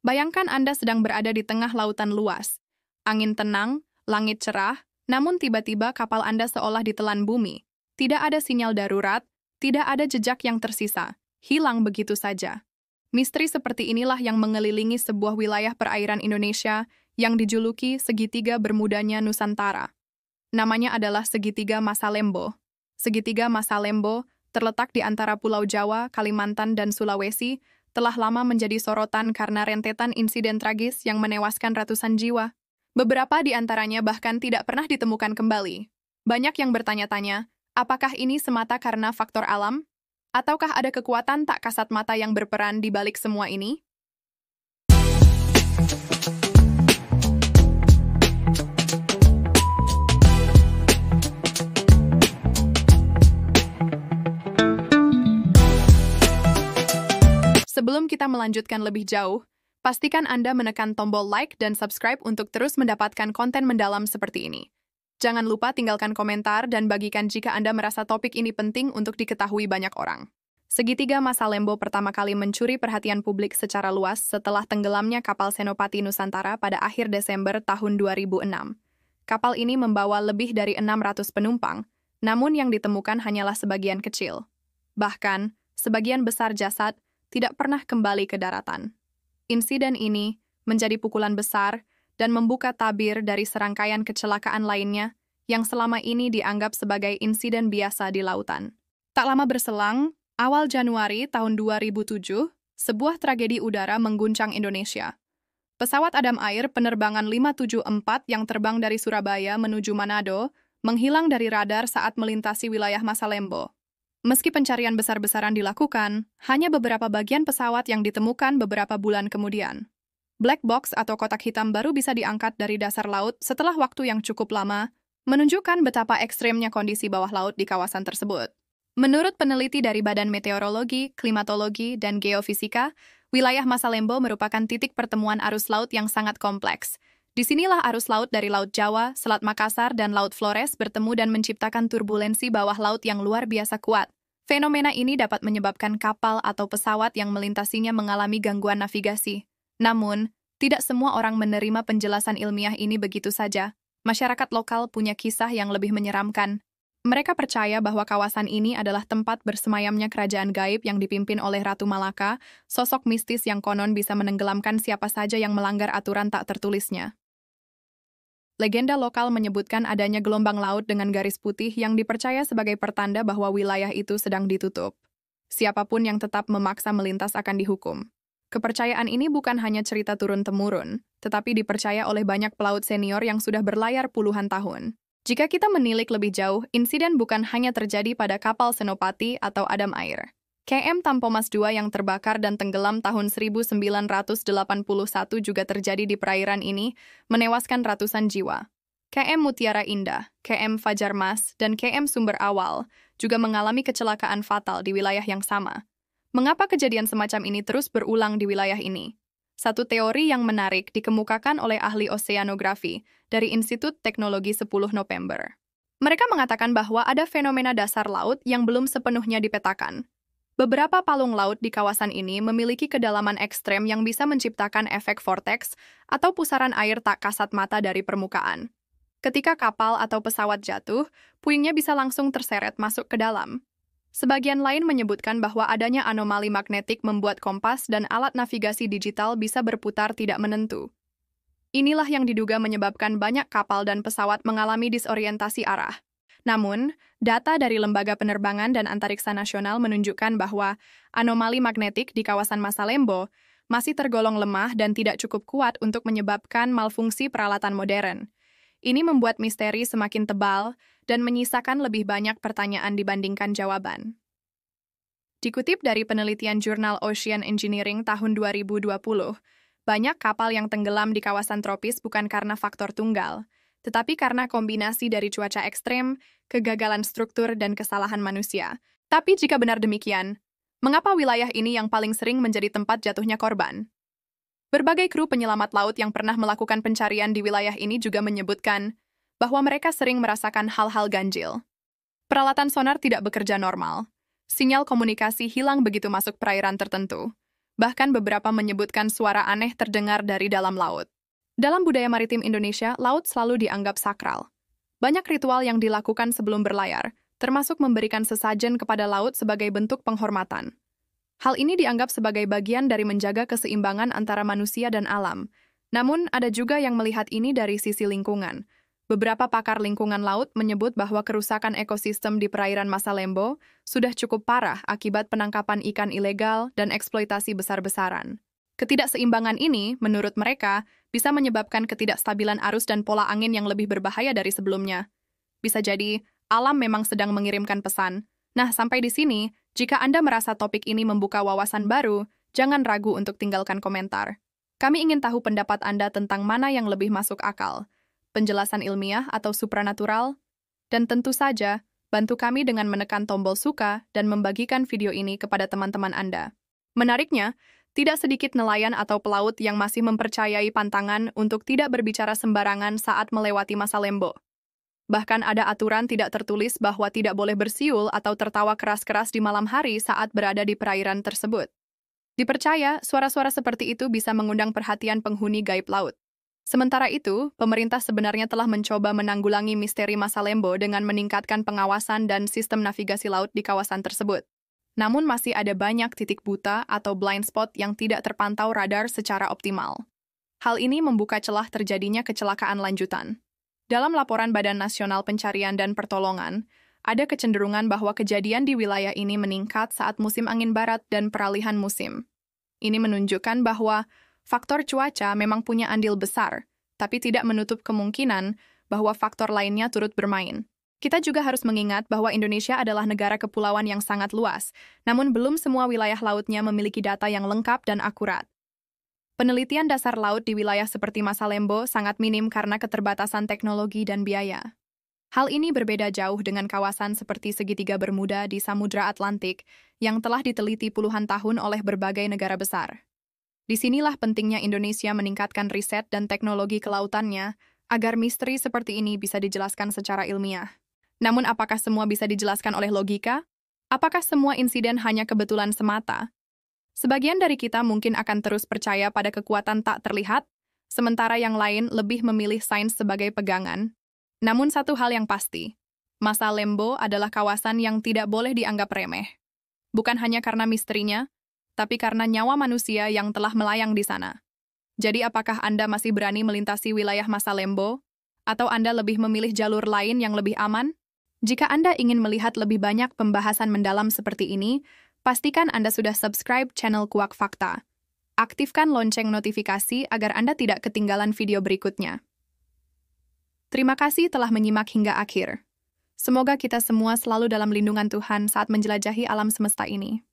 Bayangkan Anda sedang berada di tengah lautan luas. Angin tenang, langit cerah, namun tiba-tiba kapal Anda seolah ditelan bumi. Tidak ada sinyal darurat, tidak ada jejak yang tersisa. Hilang begitu saja. Misteri seperti inilah yang mengelilingi sebuah wilayah perairan Indonesia yang dijuluki segitiga Bermudanya Nusantara. Namanya adalah Segitiga Masalembo. Segitiga Masalembo terletak di antara Pulau Jawa, Kalimantan, dan Sulawesi, telah lama menjadi sorotan karena rentetan insiden tragis yang menewaskan ratusan jiwa. Beberapa di antaranya bahkan tidak pernah ditemukan kembali. Banyak yang bertanya-tanya, apakah ini semata karena faktor alam? Ataukah ada kekuatan tak kasat mata yang berperan di balik semua ini? Sebelum kita melanjutkan lebih jauh, pastikan Anda menekan tombol like dan subscribe untuk terus mendapatkan konten mendalam seperti ini. Jangan lupa tinggalkan komentar dan bagikan jika Anda merasa topik ini penting untuk diketahui banyak orang. Segitiga Masalembo pertama kali mencuri perhatian publik secara luas setelah tenggelamnya kapal Senopati Nusantara pada akhir Desember tahun 2006. Kapal ini membawa lebih dari 600 penumpang, namun yang ditemukan hanyalah sebagian kecil. Bahkan, sebagian besar jasad tidak pernah kembali ke daratan. Insiden ini menjadi pukulan besar dan membuka tabir dari serangkaian kecelakaan lainnya yang selama ini dianggap sebagai insiden biasa di lautan. Tak lama berselang, awal Januari tahun 2007, sebuah tragedi udara mengguncang Indonesia. Pesawat Adam Air penerbangan 574 yang terbang dari Surabaya menuju Manado menghilang dari radar saat melintasi wilayah Masalembo. Meski pencarian besar-besaran dilakukan, hanya beberapa bagian pesawat yang ditemukan beberapa bulan kemudian. Black box atau kotak hitam baru bisa diangkat dari dasar laut setelah waktu yang cukup lama, menunjukkan betapa ekstremnya kondisi bawah laut di kawasan tersebut. Menurut peneliti dari Badan Meteorologi, Klimatologi, dan Geofisika, wilayah Masalembo merupakan titik pertemuan arus laut yang sangat kompleks. Disinilah arus laut dari Laut Jawa, Selat Makassar, dan Laut Flores bertemu dan menciptakan turbulensi bawah laut yang luar biasa kuat. Fenomena ini dapat menyebabkan kapal atau pesawat yang melintasinya mengalami gangguan navigasi. Namun, tidak semua orang menerima penjelasan ilmiah ini begitu saja. Masyarakat lokal punya kisah yang lebih menyeramkan. Mereka percaya bahwa kawasan ini adalah tempat bersemayamnya kerajaan gaib yang dipimpin oleh Ratu Malaka, sosok mistis yang konon bisa menenggelamkan siapa saja yang melanggar aturan tak tertulisnya. Legenda lokal menyebutkan adanya gelombang laut dengan garis putih yang dipercaya sebagai pertanda bahwa wilayah itu sedang ditutup. Siapapun yang tetap memaksa melintas akan dihukum. Kepercayaan ini bukan hanya cerita turun-temurun, tetapi dipercaya oleh banyak pelaut senior yang sudah berlayar puluhan tahun. Jika kita menilik lebih jauh, insiden bukan hanya terjadi pada kapal Senopati atau Adam Air. KM Tampomas II yang terbakar dan tenggelam tahun 1981 juga terjadi di perairan ini, menewaskan ratusan jiwa. KM Mutiara Indah, KM Fajar Mas, dan KM Sumber Awal juga mengalami kecelakaan fatal di wilayah yang sama. Mengapa kejadian semacam ini terus berulang di wilayah ini? Satu teori yang menarik dikemukakan oleh ahli oseanografi dari Institut Teknologi 10 November. Mereka mengatakan bahwa ada fenomena dasar laut yang belum sepenuhnya dipetakan. Beberapa palung laut di kawasan ini memiliki kedalaman ekstrem yang bisa menciptakan efek vortex atau pusaran air tak kasat mata dari permukaan. Ketika kapal atau pesawat jatuh, puingnya bisa langsung terseret masuk ke dalam. Sebagian lain menyebutkan bahwa adanya anomali magnetik membuat kompas dan alat navigasi digital bisa berputar tidak menentu. Inilah yang diduga menyebabkan banyak kapal dan pesawat mengalami disorientasi arah. Namun, data dari Lembaga Penerbangan dan Antariksa Nasional menunjukkan bahwa anomali magnetik di kawasan Masalembo masih tergolong lemah dan tidak cukup kuat untuk menyebabkan malfungsi peralatan modern. Ini membuat misteri semakin tebal dan menyisakan lebih banyak pertanyaan dibandingkan jawaban. Dikutip dari penelitian jurnal Ocean Engineering tahun 2020, banyak kapal yang tenggelam di kawasan tropis bukan karena faktor tunggal, tetapi karena kombinasi dari cuaca ekstrem, kegagalan struktur, dan kesalahan manusia. Tapi jika benar demikian, mengapa wilayah ini yang paling sering menjadi tempat jatuhnya korban? Berbagai kru penyelamat laut yang pernah melakukan pencarian di wilayah ini juga menyebutkan bahwa mereka sering merasakan hal-hal ganjil. Peralatan sonar tidak bekerja normal. Sinyal komunikasi hilang begitu masuk perairan tertentu. Bahkan beberapa menyebutkan suara aneh terdengar dari dalam laut. Dalam budaya maritim Indonesia, laut selalu dianggap sakral. Banyak ritual yang dilakukan sebelum berlayar, termasuk memberikan sesajen kepada laut sebagai bentuk penghormatan. Hal ini dianggap sebagai bagian dari menjaga keseimbangan antara manusia dan alam. Namun, ada juga yang melihat ini dari sisi lingkungan. Beberapa pakar lingkungan laut menyebut bahwa kerusakan ekosistem di perairan Masalembo sudah cukup parah akibat penangkapan ikan ilegal dan eksploitasi besar-besaran. Ketidakseimbangan ini, menurut mereka, bisa menyebabkan ketidakstabilan arus dan pola angin yang lebih berbahaya dari sebelumnya. Bisa jadi, alam memang sedang mengirimkan pesan. Nah, sampai di sini, jika Anda merasa topik ini membuka wawasan baru, jangan ragu untuk tinggalkan komentar. Kami ingin tahu pendapat Anda tentang mana yang lebih masuk akal, penjelasan ilmiah atau supranatural, dan tentu saja, bantu kami dengan menekan tombol suka dan membagikan video ini kepada teman-teman Anda. Menariknya, tidak sedikit nelayan atau pelaut yang masih mempercayai pantangan untuk tidak berbicara sembarangan saat melewati Masalembo. Bahkan ada aturan tidak tertulis bahwa tidak boleh bersiul atau tertawa keras-keras di malam hari saat berada di perairan tersebut. Dipercaya, suara-suara seperti itu bisa mengundang perhatian penghuni gaib laut. Sementara itu, pemerintah sebenarnya telah mencoba menanggulangi misteri Masalembo dengan meningkatkan pengawasan dan sistem navigasi laut di kawasan tersebut. Namun masih ada banyak titik buta atau blind spot yang tidak terpantau radar secara optimal. Hal ini membuka celah terjadinya kecelakaan lanjutan. Dalam laporan Badan Nasional Pencarian dan Pertolongan, ada kecenderungan bahwa kejadian di wilayah ini meningkat saat musim angin barat dan peralihan musim. Ini menunjukkan bahwa faktor cuaca memang punya andil besar, tapi tidak menutup kemungkinan bahwa faktor lainnya turut bermain. Kita juga harus mengingat bahwa Indonesia adalah negara kepulauan yang sangat luas, namun belum semua wilayah lautnya memiliki data yang lengkap dan akurat. Penelitian dasar laut di wilayah seperti Masalembo sangat minim karena keterbatasan teknologi dan biaya. Hal ini berbeda jauh dengan kawasan seperti segitiga Bermuda di Samudra Atlantik yang telah diteliti puluhan tahun oleh berbagai negara besar. Disinilah pentingnya Indonesia meningkatkan riset dan teknologi kelautannya agar misteri seperti ini bisa dijelaskan secara ilmiah. Namun apakah semua bisa dijelaskan oleh logika? Apakah semua insiden hanya kebetulan semata? Sebagian dari kita mungkin akan terus percaya pada kekuatan tak terlihat, sementara yang lain lebih memilih sains sebagai pegangan. Namun satu hal yang pasti, Masalembo adalah kawasan yang tidak boleh dianggap remeh. Bukan hanya karena misterinya, tapi karena nyawa manusia yang telah melayang di sana. Jadi apakah Anda masih berani melintasi wilayah Masalembo? Atau Anda lebih memilih jalur lain yang lebih aman? Jika Anda ingin melihat lebih banyak pembahasan mendalam seperti ini, pastikan Anda sudah subscribe channel Kuak Fakta. Aktifkan lonceng notifikasi agar Anda tidak ketinggalan video berikutnya. Terima kasih telah menyimak hingga akhir. Semoga kita semua selalu dalam lindungan Tuhan saat menjelajahi alam semesta ini.